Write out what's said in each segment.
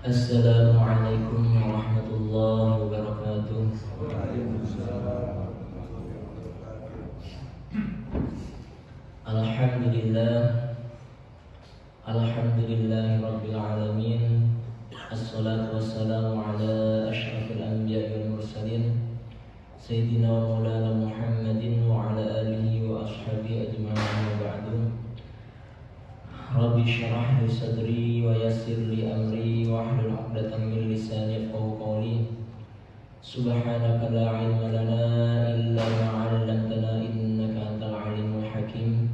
Assalamualaikum warahmatullahi wabarakatuh. Alhamdulillah, alhamdulillahi rabbil alamin. Assalatu wassalamu ala asyrafil anbiya'i wal mursalin Sayyidina wa maulana Muhammadin wa ala alihi wa ashabihi ajma'in wa ba'du. Rabbi syrah li sadri wa yassir li amri wa hlul 'uqdatam min lisani yafqahu qawli. Subhanaka la 'ilma lana illa ma 'allamtana innaka antal 'alimul hakim.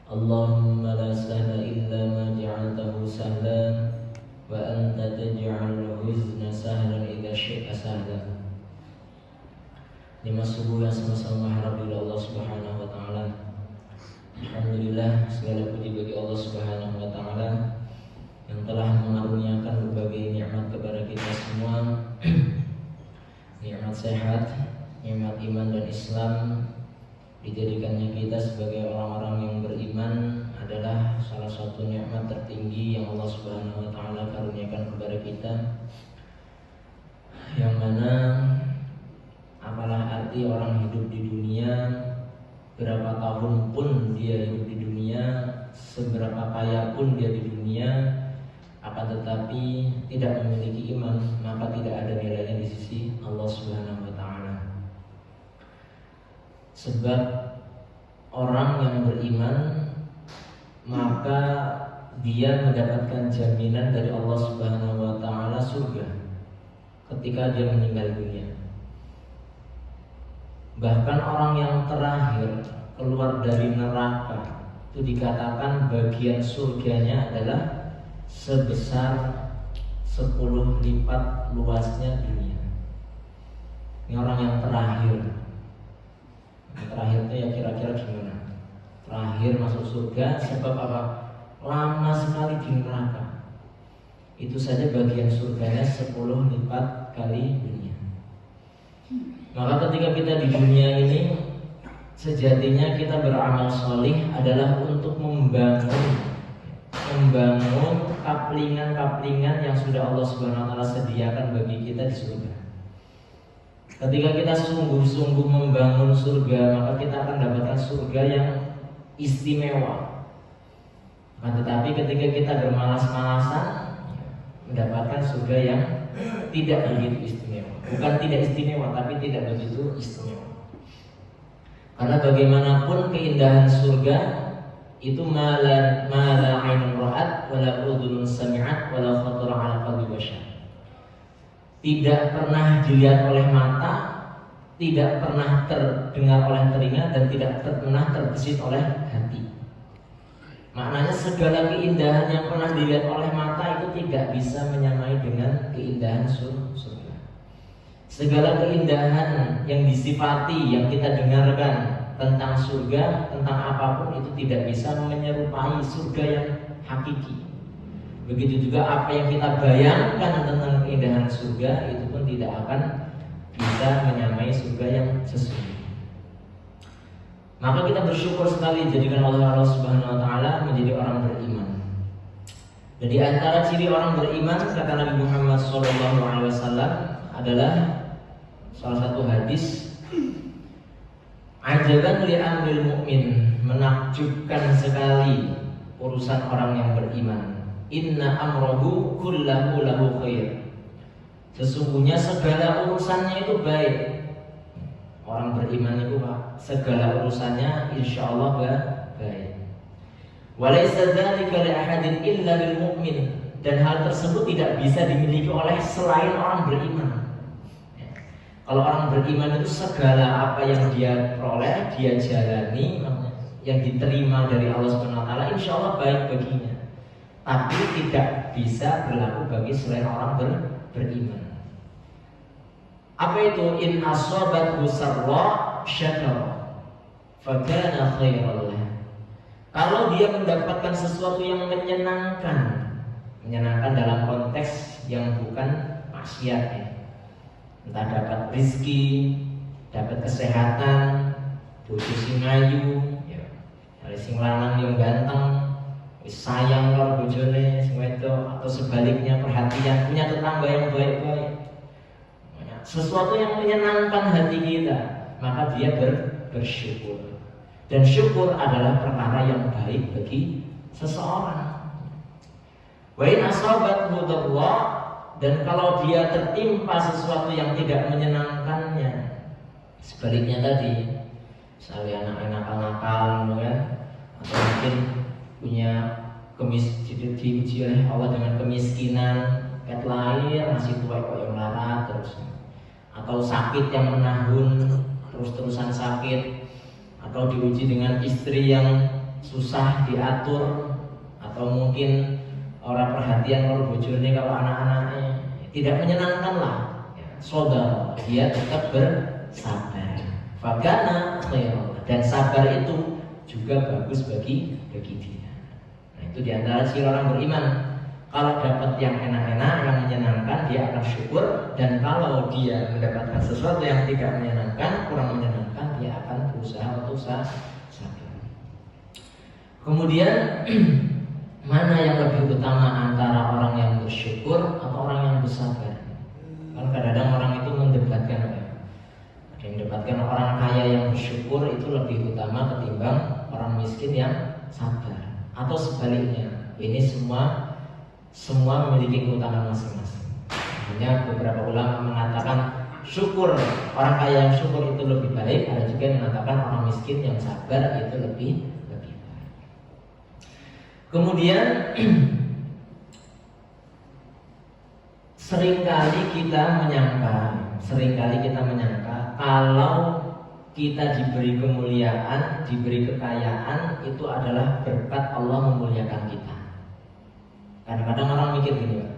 Allahumma la sahla illa ma ja'altahu sahlan wa anta taj'alul huzna sahlan idza syi'ta sahlan. Lima subuh yang sama-sama mengharap dari Allah Subhanahu wa taala. Alhamdulillah, segala puji bagi Allah Subhanahu wa taala yang telah mengaruniakan berbagai nikmat kepada kita semua. Nikmat sehat, nikmat iman dan Islam. Dijadikannya kita sebagai orang-orang yang beriman adalah salah satu nikmat tertinggi yang Allah Subhanahu wa taala karuniakan kepada kita. Yang mana apalah arti orang hidup di dunia, berapa tahun pun dia hidup di dunia, seberapa kaya pun dia di dunia, akan tetapi tidak memiliki iman, maka tidak ada nilainya di sisi Allah Subhanahu wa taala. Sebab orang yang beriman maka dia mendapatkan jaminan dari Allah Subhanahu wa taala surga ketika dia meninggal dunia. Bahkan orang yang terakhir keluar dari neraka itu dikatakan bagian surganya adalah sebesar 10 lipat luasnya dunia. Ini orang yang terakhir. Yang terakhir itu ya kira-kira gimana? Terakhir masuk surga sebab apa? Lama sekali di neraka. Itu saja bagian surganya 10 lipat kali dunia. Maka ketika kita di dunia ini, sejatinya kita beramal solih adalah untuk membangun kaplingan-kaplingan yang sudah Allah Subhanahu wa taala sediakan bagi kita di surga. Ketika kita sungguh-sungguh membangun surga, maka kita akan dapatkan surga yang istimewa. Tetapi ketika kita bermalas-malasan, mendapatkan surga yang tidak begitu istimewa. Bukan tidak istimewa, tapi tidak begitu istimewa. Karena bagaimanapun keindahan surga itu mala ainun ra'at wala udhunun sami'at wala khatara 'ala qalbi bashar. Tidak pernah dilihat oleh mata, tidak pernah terdengar oleh telinga, dan tidak pernah terbesit oleh hati. Maknanya segala keindahan yang pernah dilihat oleh mata itu tidak bisa menyamai dengan keindahan surga. Segala keindahan yang disifati, yang kita dengarkan tentang surga, tentang apapun itu tidak bisa menyerupai surga yang hakiki. Begitu juga apa yang kita bayangkan tentang keindahan surga itu pun tidak akan bisa menyamai surga yang sesungguhnya. Maka kita bersyukur sekali dijadikan oleh Allah Subhanahu wa taala menjadi orang beriman. Dan di antara ciri orang beriman kata Nabi Muhammad SAW adalah salah satu hadis, ajaban li amril mu'min, menakjubkan sekali urusan orang yang beriman. Inna amrohu kullahu lahu khair. Sesungguhnya segala urusannya itu baik. Orang beriman itu Pak, segala urusannya insya Allah baik. Walaysa dzalika li ahadin illa lil mu'min, dan hal tersebut tidak bisa dimiliki oleh selain orang beriman. Kalau orang beriman itu segala apa yang dia peroleh, dia jalani, yang diterima dari Allah Subhanahu wa taala insya Allah baik baginya. Tapi tidak bisa berlaku bagi selain orang beriman. Apa itu? In asobathu sarra syakara fakana khairan lah. Kalau dia mendapatkan sesuatu yang menyenangkan dalam konteks yang bukan maksiat ya. Entah dapat rizki, dapat kesehatan, bojo sing ayu, ya, sing lanang yang ganteng, sayang karo bojone sing wedok atau sebaliknya perhatian, punya tetangga yang baik-baik, sesuatu yang menyenangkan hati kita, maka dia bersyukur. Dan syukur adalah perkara yang baik bagi seseorang. Wa in asabathu dharra, dan kalau dia tertimpa sesuatu yang tidak menyenangkannya, sebaliknya tadi, misalnya anak nakal, kan, atau mungkin punya diuji oleh Allah dengan kemiskinan, ket lahir masih tua kok yang melarat terus, atau sakit yang menahun terus-terusan sakit, atau diuji dengan istri yang susah diatur, atau mungkin orang perhatian kalau bojone kalau anak-anaknya tidak menyenangkan lah, saudara dia tetap bersabar. Fagana khairan, dan sabar itu juga bagus bagi dia. Nah, itu diantara ciri orang beriman. Kalau dapat yang enak-enak, yang menyenangkan, dia akan syukur. Dan kalau dia mendapatkan sesuatu yang tidak menyenangkan, kurang menyenangkan, dia akan berusaha untuk sabar. Kemudian mana yang lebih utama antara orang yang bersyukur atau orang yang bersabar? Kan kadang-kadang orang itu mendebatkan, ada yang mendebatkan orang kaya yang bersyukur itu lebih utama ketimbang orang miskin yang sabar, atau sebaliknya. Ini semua memiliki keutamaan masing-masing. Hanya beberapa ulama mengatakan syukur, orang kaya yang syukur itu lebih baik. Ada juga yang mengatakan orang miskin yang sabar itu lebih baik. Kemudian seringkali kita menyangka kalau kita diberi kemuliaan, diberi kekayaan itu adalah berkat Allah memuliakan kita. Kadang-kadang orang mikir gini, Pak.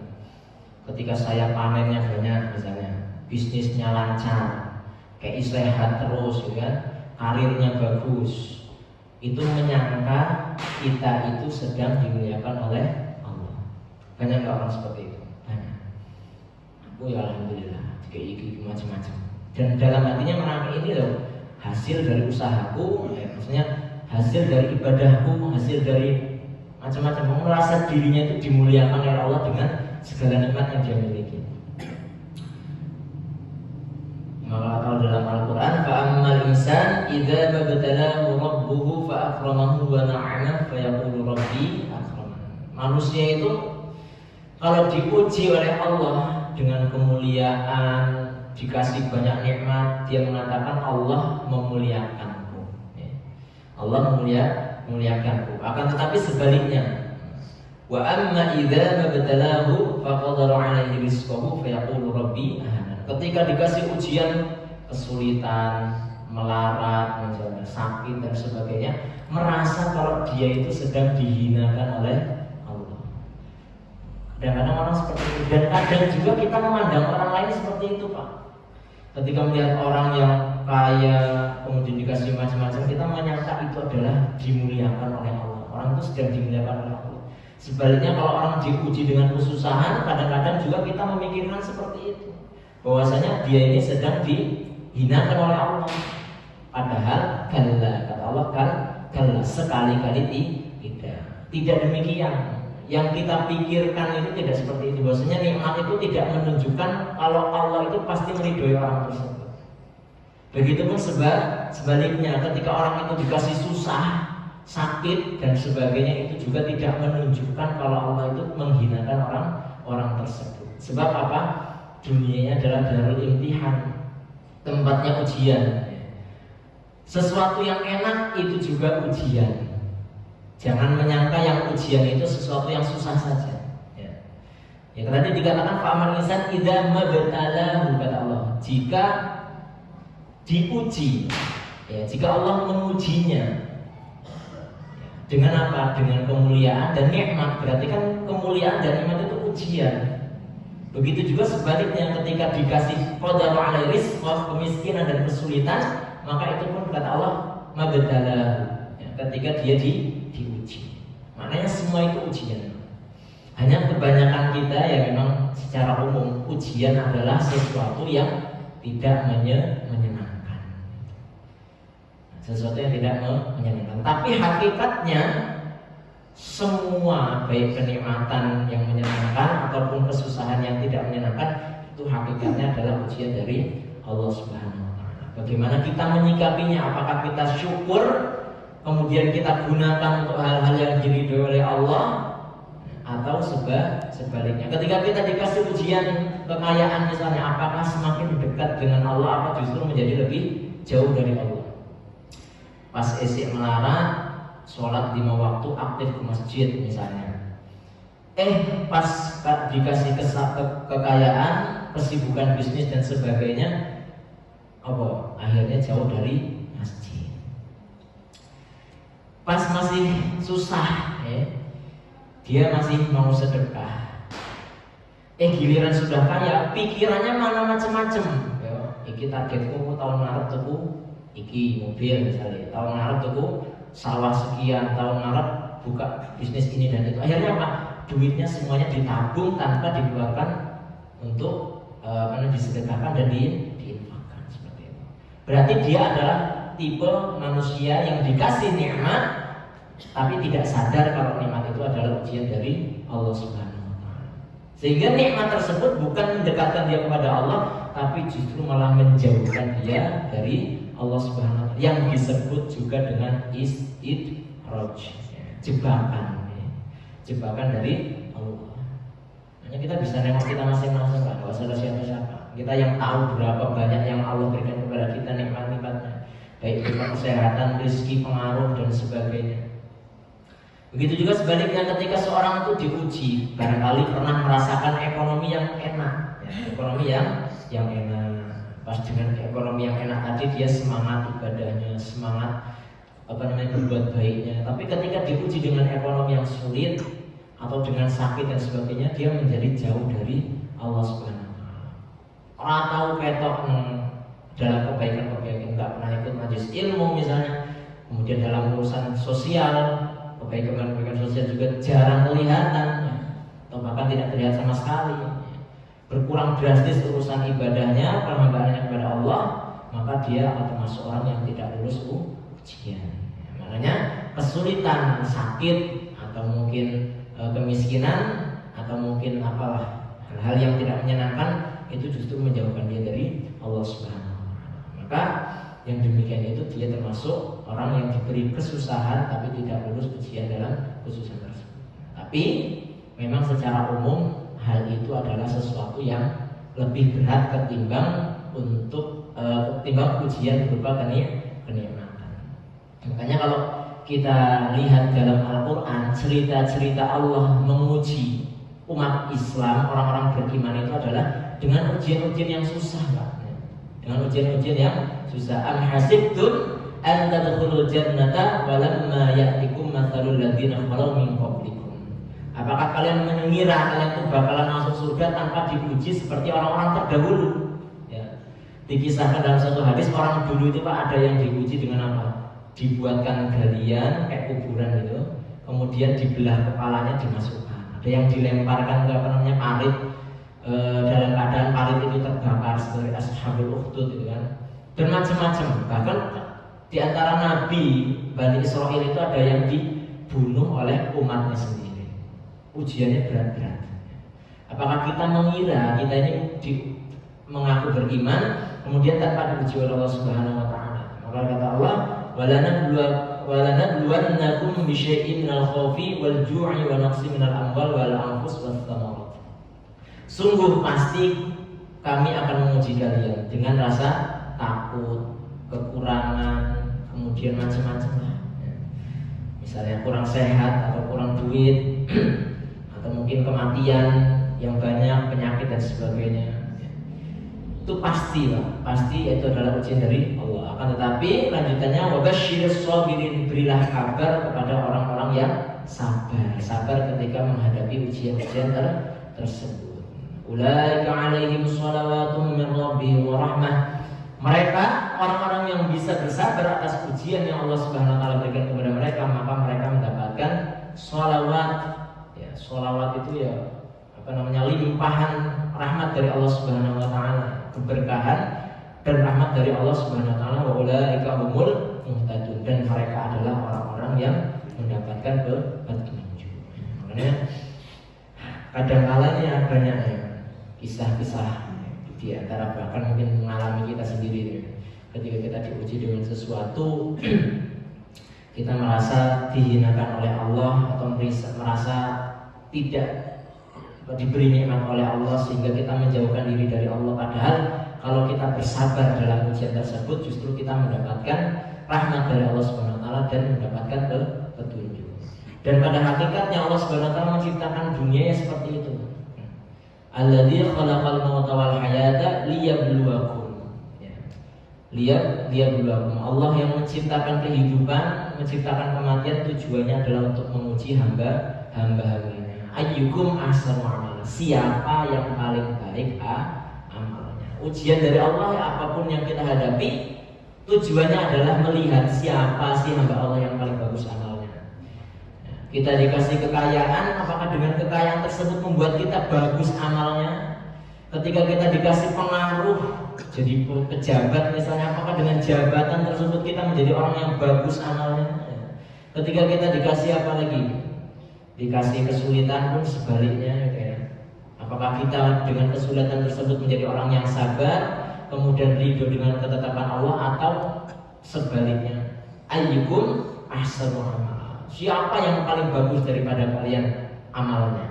Ketika saya panennya banyak, misalnya bisnisnya lancar, kayak sehat terus, ya, karirnya bagus, itu menyangka kita itu sedang dimuliakan oleh Allah. Banyak nggak orang seperti itu? Banyak. Aku ya alhamdulillah, kayak macam-macam. Dan dalam hatinya merangkai ini loh, hasil dari usahaku, maksudnya hasil dari ibadahku, hasil dari macam-macam, merasa dirinya itu dimuliakan oleh Allah dengan segala nikmat yang dia miliki. Maka kalau dalam Al-Quran, fa'ammal insan idza mabtalahu rabbuhu fa'akramahu wa na'ama fayaqulu rabbi akraman. Manusia itu kalau diuji oleh Allah dengan kemuliaan, dikasih banyak nikmat, dia mengatakan Allah memuliakanku. Allah memuliakanku. Akan tetapi sebaliknya, wa amma idza mabtalahu faqadara 'alaihi rizqahu fayaqulu rabbi ahana. Ketika dikasih ujian, kesulitan, melarat, misalnya sakit dan sebagainya, merasa kalau dia itu sedang dihinakan oleh Allah. Kadang-kadang orang seperti itu, dan kadang juga kita memandang orang lain seperti itu, Pak. Ketika melihat orang yang kaya, kemudian dikasih macam-macam, kita menyangka itu adalah dimuliakan oleh Allah. Orang itu sedang dimuliakan oleh Allah. Sebaliknya kalau orang diuji dengan kesusahan, kadang-kadang juga kita memikirkan seperti itu, bahwasanya dia ini sedang dihinakan oleh Allah. Padahal kalla, kata Allah, kalla, sekali-kali tidak demikian. Yang kita pikirkan itu tidak seperti itu. Bahwasanya nikmat itu tidak menunjukkan kalau Allah itu pasti meridhoi orang tersebut. Begitupun sebaliknya, ketika orang itu dikasih susah, sakit dan sebagainya, itu juga tidak menunjukkan kalau Allah itu menghinakan orang tersebut. Sebab apa? Dunianya adalah darul imtihan, tempatnya ujian. Sesuatu yang enak itu juga ujian. Jangan menyangka yang ujian itu sesuatu yang susah saja. Ya tadi dikatakan fa'amal insan idza mabtalahu, kata Allah, jika diuji, jika Allah mengujinya dengan apa? Dengan kemuliaan dan nikmat. Berarti kan kemuliaan dan nikmat itu ujian. Begitu juga sebaliknya, ketika dikasih qadar 'alai rizqah, kemiskinan dan kesulitan, maka itu pun kata Allah mabtalahu, ketika dia diuji. Maknanya semua itu ujian. Hanya kebanyakan kita ya memang secara umum ujian adalah sesuatu yang tidak menyenangkan. Sesuatu yang tidak menyenangkan. Tapi hakikatnya semua baik kenikmatan yang menyenangkan ataupun kesusahan yang tidak menyenangkan itu hakikatnya adalah ujian dari Allah Subhanahu wa taala. Bagaimana kita menyikapinya? Apakah kita syukur kemudian kita gunakan untuk hal-hal yang diridhoi oleh Allah atau sebaliknya? Ketika kita dikasih ujian kekayaan misalnya, apakah semakin dekat dengan Allah atau justru menjadi lebih jauh dari Allah? Pas esik melarat, sholat 5 waktu, aktif ke masjid misalnya. Pas dikasih kekayaan, kesibukan bisnis dan sebagainya, akhirnya jauh dari masjid. Pas masih susah, dia masih mau sedekah. Giliran sudah kaya, pikirannya mana macam-macam. Iki targetku tahun ngarep tuku iki mobil misalnya, tahun ngarep tuku sawah sekian, tahun ngarep buka bisnis ini dan itu. Akhirnya apa? Duitnya semuanya ditabung tanpa dikeluarkan untuk disedekahkan dan diinfakkan seperti itu. Berarti dia adalah tipe manusia yang dikasih nikmat tapi tidak sadar kalau nikmat itu adalah ujian dari Allah Subhanahu wa taala. Sehingga nikmat tersebut bukan mendekatkan dia kepada Allah, tapi justru malah menjauhkan dia dari Allah Subhanahu wa taala, yang disebut juga dengan istidraj, jebakan dari Allah. Hanya kita bisa nengok kita masing-masing lah, nggak usah siapa-siapa. Kita yang tahu berapa banyak yang Allah berikan kepada kita nikmat-nikmatnya, baik itu kesehatan, rezeki, pengaruh dan sebagainya. Begitu juga sebaliknya ketika seorang itu diuji, barangkali pernah merasakan ekonomi yang enak, ekonomi yang enak. Pas dengan ekonomi yang enak tadi dia semangat ibadahnya, semangat berbuat baiknya. Tapi ketika diuji dengan ekonomi yang sulit atau dengan sakit dan sebagainya, dia menjadi jauh dari Allah Subhanahu wa taala. Orang tahu ketok dalam kebaikan-kebaikan, nggak pernah ikut majelis ilmu misalnya. Kemudian dalam urusan sosial, kebaikan-kebaikan sosial juga jarang kelihatan, atau bahkan tidak terlihat sama sekali. Berkurang drastis urusan ibadahnya, perhambaannya kepada Allah, maka dia termasuk orang yang tidak lulus ujian. Makanya kesulitan, sakit, atau mungkin kemiskinan, atau mungkin apalah hal-hal yang tidak menyenangkan itu justru menjauhkan dia dari Allah Subhanahu wa taala. Maka yang demikian itu dia termasuk orang yang diberi kesusahan tapi tidak lulus ujian dalam kesusahan tersebut. Tapi memang secara umum hal itu adalah sesuatu yang lebih berat ketimbang ujian berupa kenikmatan. Makanya kalau kita lihat dalam Al-Quran, cerita-cerita Allah menguji umat Islam, orang-orang beriman itu adalah dengan ujian-ujian yang susah, Pak. Dengan ujian-ujian yang susah. Am hasibtum an tadkhulul jannata walamma ya'tikum mathalul ladzina khalau min qablikum. Apakah kalian mengira kalian itu bakalan masuk surga tanpa diuji seperti orang-orang terdahulu? Ya. Dikisahkan dalam satu hadis, orang dulu itu Pak ada yang diuji dengan apa? Dibuatkan galian kayak kuburan gitu, kemudian dibelah kepalanya dimasukkan. Ada yang dilemparkan ke parit, dalam keadaan parit itu terbakar seperti Ashabul Ukhdud gitu kan. Dan macam-macam. Bahkan di antara nabi Bani Israel itu ada yang dibunuh oleh umatnya sendiri. Ujiannya berat-berat. Apakah kita mengira kita ini mengaku beriman kemudian tanpa diuji oleh Allah Subhanahu wa taala? Maka kata Allah, walanabluwannakum bisyai'in minal khaufi wal ju'i wa naqsin minal amwal wal anfus wath thamarat. Sungguh pasti kami akan menguji kalian dengan rasa takut, kekurangan, kemudian macam-macam lah. Misalnya kurang sehat atau kurang duit atau mungkin kematian yang banyak, penyakit dan sebagainya. Itu pasti Pak, pasti itu adalah ujian dari Allah. Akan tetapi lanjutannya wabashshiris shabirin, berilah kabar kepada orang-orang yang sabar ketika menghadapi ujian-ujian tersebut. Ulaika 'alaihim shalawatun min rabbihim wa rahmah. Mereka orang-orang yang bisa bersabar atas ujian yang Allah Subhanahu wa taala berikan kepada mereka, maka mereka mendapatkan shalawat. Ya, sholawat itu ya limpahan rahmat dari Allah Subhanahu wa taala, keberkahan dan rahmat dari Allah Subhanahu wa taala. Wa ulaika humul muhtadun, dan mereka adalah orang-orang yang mendapatkan petunjuk. kadang-kala ini banyak ya kisah-kisah di antara bahkan mungkin mengalami kita sendiri. Ketika kita diuji dengan sesuatu kita merasa dihinakan oleh Allah atau merasa tidak diberi nikmat oleh Allah sehingga kita menjauhkan diri dari Allah. Padahal kalau kita bersabar dalam ujian tersebut justru kita mendapatkan rahmat dari Allah Subhanahu wa taala dan mendapatkan petunjuk. Dan pada hakikatnya Allah Subhanahu wa taala menciptakan dunia seperti itu. Alladzi khalaqal mauta wal hayata liyabluwakum. Liyabluwakum. Allah yang menciptakan kehidupan, menciptakan kematian tujuannya adalah untuk menguji hamba-hambanya. Ayyukum ahsanu amala. Siapa yang paling baik amalnya. Ujian dari Allah apapun yang kita hadapi tujuannya adalah melihat siapa sih hamba Allah yang paling bagus amalnya. Kita dikasih kekayaan, apakah dengan kekayaan tersebut membuat kita bagus amalnya? Ketika kita dikasih pengaruh jadi pejabat misalnya, apakah dengan jabatan tersebut kita menjadi orang yang bagus amalnya? Ketika kita dikasih apa lagi? Dikasih kesulitan pun sebaliknya ya. Apakah kita dengan kesulitan tersebut menjadi orang yang sabar, kemudian ridho dengan ketetapan Allah, atau sebaliknya? Ayyukum ahsanu amala. Siapa yang paling bagus daripada kalian amalnya?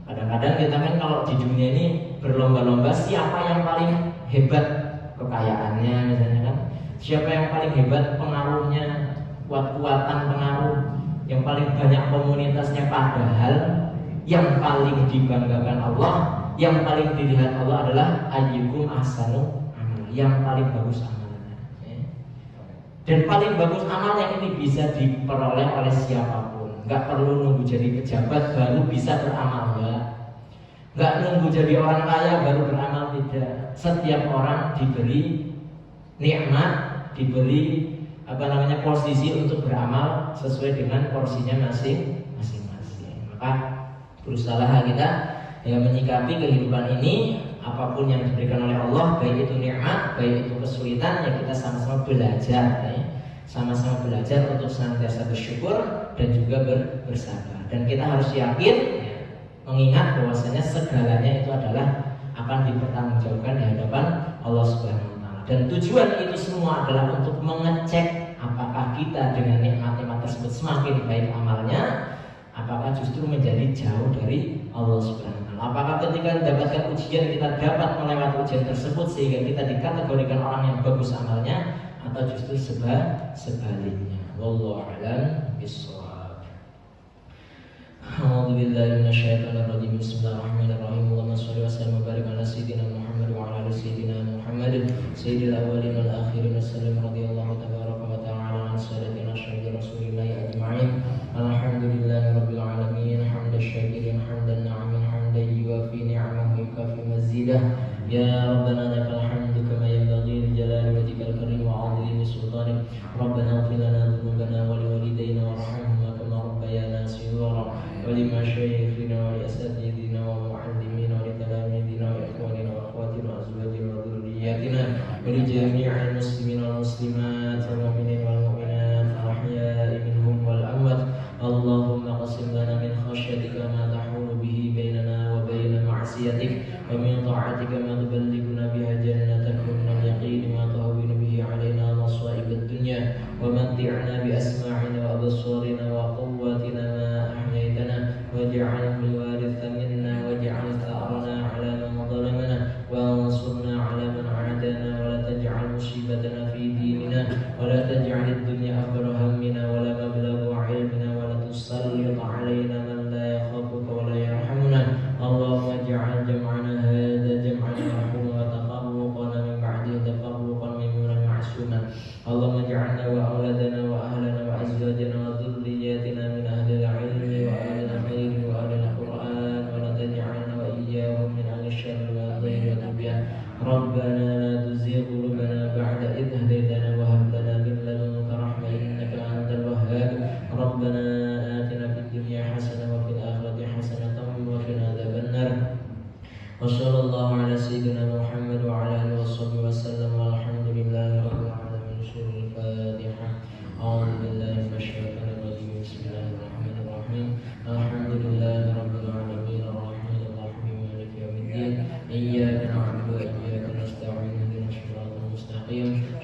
Kadang-kadang kita kan kalau di dunia ini berlomba-lomba siapa yang paling hebat kekayaannya misalnya kan, siapa yang paling hebat pengaruhnya, kuatan pengaruh, yang paling banyak komunitasnya. Padahal yang paling dibanggakan Allah, yang paling dilihat Allah adalah ayyukum ahsanu amal, yang paling bagus amalnya. Dan paling bagus amalnya ini bisa diperoleh oleh siapapun. Nggak perlu nunggu jadi pejabat baru bisa beramal, nggak nunggu jadi orang kaya baru beramal, tidak. Setiap orang diberi nikmat, diberi posisi untuk beramal sesuai dengan porsinya masing-masing. Maka berusaha kita menyikapi kehidupan ini, apapun yang diberikan oleh Allah, baik itu nikmat, baik itu kesulitan, ya kita sama-sama belajar, sama-sama belajar untuk senantiasa bersyukur dan juga bersabar. Dan kita harus yakin, mengingat bahwasanya segalanya itu adalah akan dipertanggungjawabkan di hadapan Allah Subhanahu wa taala. Dan tujuan itu semua adalah untuk mengecek apakah kita dengan nikmat-nikmat tersebut semakin baik amalnya, apakah justru menjadi jauh dari Allah Subhanahu wa taala. Apakah ketika mendapatkan ujian kita dapat melewati ujian tersebut sehingga kita dikategorikan orang yang bagus amalnya, atau justru sebaliknya. Wallahu a'lam bishawab. A'udzu billahi minasyaitonir rajim. Bismillahirrahmanirrahim. Allahumma shalli wa sallim wa barik ala sayyidina Muhammad wa ala ali sayyidina Muhammad sayyidil awwalin wal akhirin. Wassallam radhiyallahu tabaraka wa ta'ala an sayyidina syahidi Rasulillah ajma'in. Alhamdulillahi rabbil alamin. Hamdan syakirin hamdan na'imin hamdan yuwafi ni'amahu yukafi mazidah. Ya Rabbana lakal hamdu kama yanbaghi li jalali wajhikal karim wa 'azimi sultanik. Rabbana ighfir lana dhunubana wa liwalidayna warhamhuma kama rabbayana shighara. Wa limashayikhina wa liasatidina wa mu'allimina wa litalamidina wa ikhwanina wa akhwatina wa azwajina wa dhurriyyatina wa li jami'il muslimina wal muslimat wal mu'minina wal mu'minat al-ahya'i minhum wal amwat. Allahumma qasim lana min khashyatika ma tahulu bihi bainana wa baina ma'siyatik, wa min ta'atika ma tuballighuna biha jannatak, wa min al-yaqini ma tuhawwinu bihi 'alaina masa'ib ad-dunya, wa matti'na bi asma'ina wa absarina wa quwwatina ma ahyaytana, waj'alhu al-waritha minna waj'al tha'rana 'ala man zalamana wa ansurna 'ala man 'adana, wa la taj'al musibatana fi dinina, wa la taj'al ad-dunya akbara hammina wa la mablagha 'ilmina, wa la tusallit 'alaina man la yakhafuka wa la yarhamuna. Allahumma ij'al jam'ana hadha jam'an marhuma wa tafarruqana min ba'dihi tafarruqan mimman ma'suman. Allahumma ij'alna wa auladana wa ahlana wa azwajana wa dhurriyyatina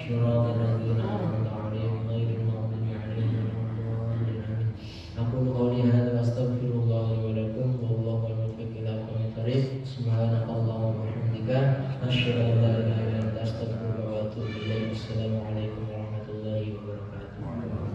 صراط الذين أنعمت عليهم غير المغضوب عليهم ولا الضالين. أقول قولي هذا وأستغفر الله لي ولكم والله الموفق إلى أقوم الطريق. سبحانك اللهم وبحمدك أشهد أن لا إله إلا أنت أستغفرك وأتوب إليك. السلام عليكم ورحمة الله وبركاته.